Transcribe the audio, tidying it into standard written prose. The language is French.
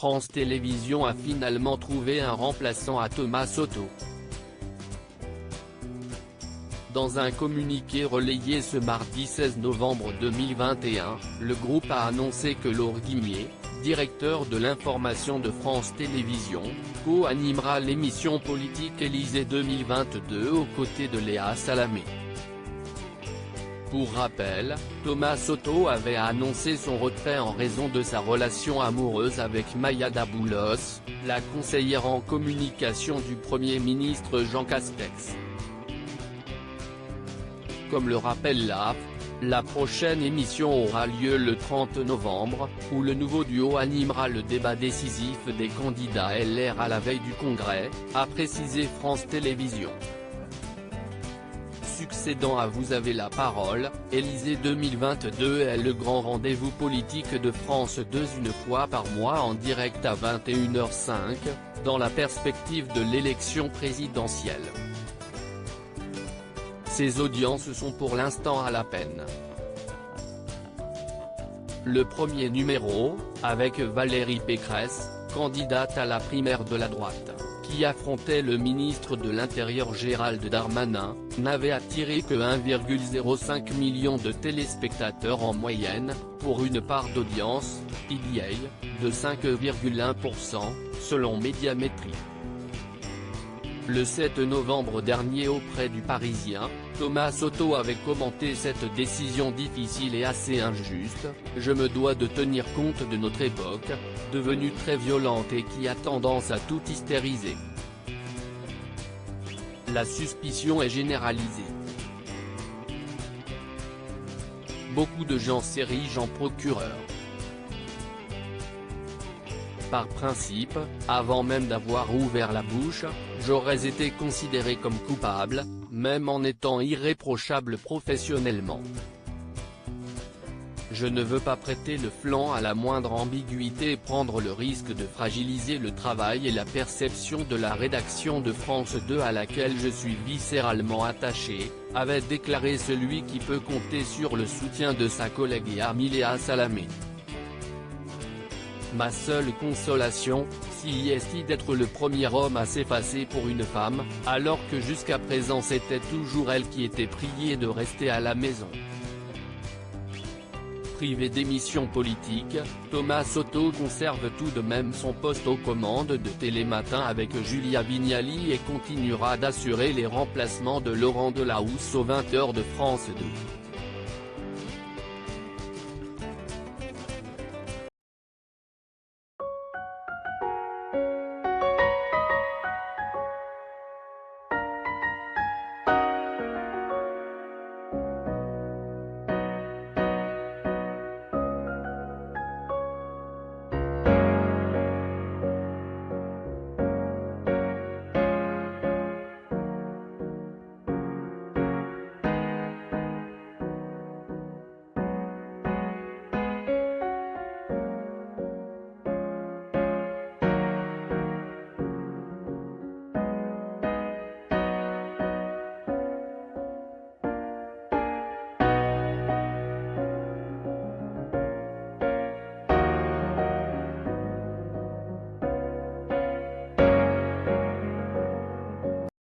France Télévisions a finalement trouvé un remplaçant à Thomas Soto. Dans un communiqué relayé ce mardi 16 novembre 2021, le groupe a annoncé que Laure Guimier, directeur de l'information de France Télévisions, co-animera l'émission politique Élysée 2022 aux côtés de Léa Salamé. Pour rappel, Thomas Soto avait annoncé son retrait en raison de sa relation amoureuse avec Maya Daboulos, la conseillère en communication du Premier ministre Jean Castex. Comme le rappelle l'AFP, la prochaine émission aura lieu le 30 novembre, où le nouveau duo animera le débat décisif des candidats LR à la veille du Congrès, a précisé France Télévisions. Succédant à Vous avez la parole, Élysée 2022 est le grand rendez-vous politique de France 2 une fois par mois en direct à 21h05, dans la perspective de l'élection présidentielle. Ces audiences sont pour l'instant à la peine. Le premier numéro, avec Valérie Pécresse, candidate à la primaire de la droite, qui affrontait le ministre de l'Intérieur Gérald Darmanin, n'avait attiré que 1,05 million de téléspectateurs en moyenne, pour une part d'audience, PDA, de 5,1%, selon Médiamétrie. Le 7 novembre dernier auprès du Parisien, Thomas Soto avait commenté cette décision difficile et assez injuste. « Je me dois de tenir compte de notre époque, devenue très violente et qui a tendance à tout hystériser. La suspicion est généralisée. Beaucoup de gens s'érigent en procureur. Par principe, avant même d'avoir ouvert la bouche, j'aurais été considéré comme coupable, même en étant irréprochable professionnellement. Je ne veux pas prêter le flanc à la moindre ambiguïté et prendre le risque de fragiliser le travail et la perception de la rédaction de France 2 à laquelle je suis viscéralement attaché, avait déclaré celui qui peut compter sur le soutien de sa collègue et amie Léa Salamé. Ma seule consolation, si est d'être le premier homme à s'effacer pour une femme, alors que jusqu'à présent c'était toujours elle qui était priée de rester à la maison. » Privé d'émissions politiques, Thomas Soto conserve tout de même son poste aux commandes de Télématin avec Julia Vignali et continuera d'assurer les remplacements de Laurent Delahousse aux 20h de France 2.